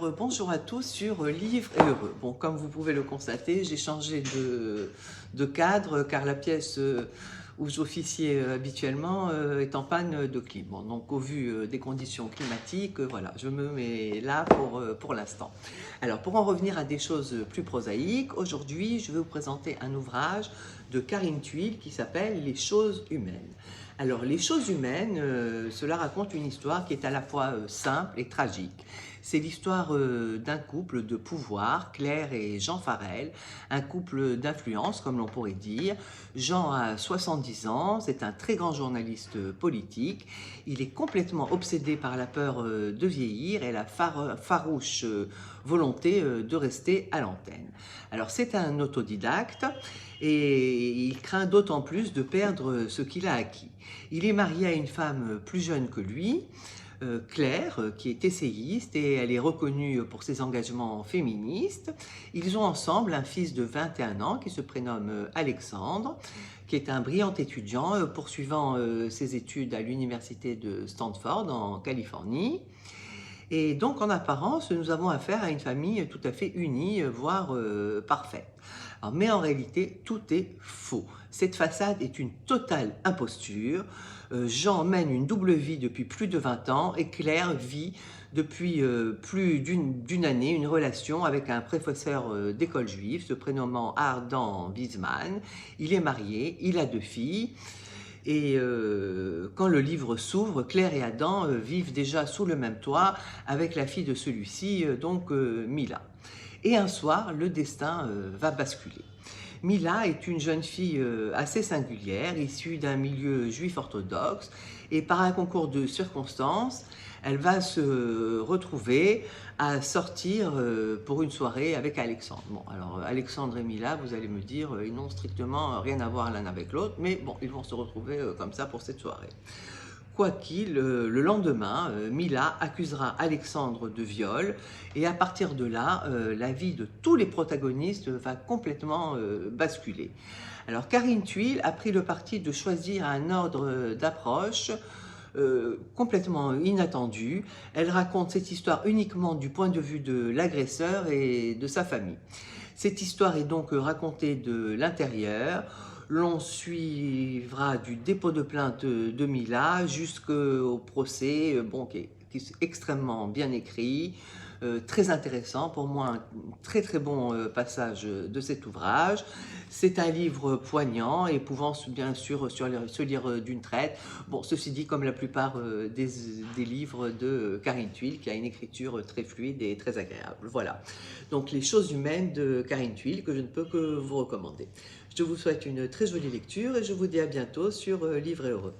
Bonjour à tous sur Livre et Heureux. Bon, comme vous pouvez le constater, j'ai changé de cadre car la pièce où j'officiais habituellement est en panne de clim. Bon, donc au vu des conditions climatiques, voilà, je me mets là pour l'instant. Alors pour en revenir à des choses plus prosaïques, aujourd'hui je vais vous présenter un ouvrage de Karine Thuil qui s'appelle Les choses humaines. Alors les choses humaines, cela raconte une histoire qui est à la fois simple et tragique. C'est l'histoire d'un couple de pouvoir, Claire et Jean Farel, un couple d'influence comme l'on pourrait dire. Jean a 70 ans, c'est un très grand journaliste politique. Il est complètement obsédé par la peur de vieillir et la farouche volonté de rester à l'antenne. Alors c'est un autodidacte et il craint d'autant plus de perdre ce qu'il a acquis. Il est marié à une femme plus jeune que lui, Claire, qui est essayiste et elle est reconnue pour ses engagements féministes. Ils ont ensemble un fils de 21 ans qui se prénomme Alexandre, qui est un brillant étudiant poursuivant ses études à l'université de Stanford en Californie. Et donc en apparence, nous avons affaire à une famille tout à fait unie, voire parfaite. Alors, mais en réalité, tout est faux. Cette façade est une totale imposture. Jean mène une double vie depuis plus de 20 ans et Claire vit depuis plus d'une année une relation avec un professeur d'école juive se prénommant Ardan Wiesman. Il est marié, il a 2 filles. Et quand le livre s'ouvre, Claire et Adam vivent déjà sous le même toit avec la fille de celui-ci, donc Mila. Et un soir, le destin va basculer. Mila est une jeune fille assez singulière, issue d'un milieu juif orthodoxe, et par un concours de circonstances, elle va se retrouver à sortir pour une soirée avec Alexandre. Bon, alors Alexandre et Mila, vous allez me dire, ils n'ont strictement rien à voir l'un avec l'autre, mais bon, ils vont se retrouver comme ça pour cette soirée. Quoi qu'il, le lendemain, Mila accusera Alexandre de viol et à partir de là, la vie de tous les protagonistes va complètement basculer. Alors Karine Thuil a pris le parti de choisir un ordre d'approche complètement inattendu. Elle raconte cette histoire uniquement du point de vue de l'agresseur et de sa famille. Cette histoire est donc racontée de l'intérieur. L'on suivra du dépôt de plainte de Mila jusqu'au procès, bon, qui est extrêmement bien écrit, très intéressant, pour moi un très bon passage de cet ouvrage. C'est un livre poignant et pouvant bien sûr se lire d'une traite. Bon, ceci dit, comme la plupart des livres de Karine Thuil, qui a une écriture très fluide et très agréable. Voilà, donc Les choses humaines de Karine Thuil, que je ne peux que vous recommander. Je vous souhaite une très jolie lecture et je vous dis à bientôt sur Livre et Heureux.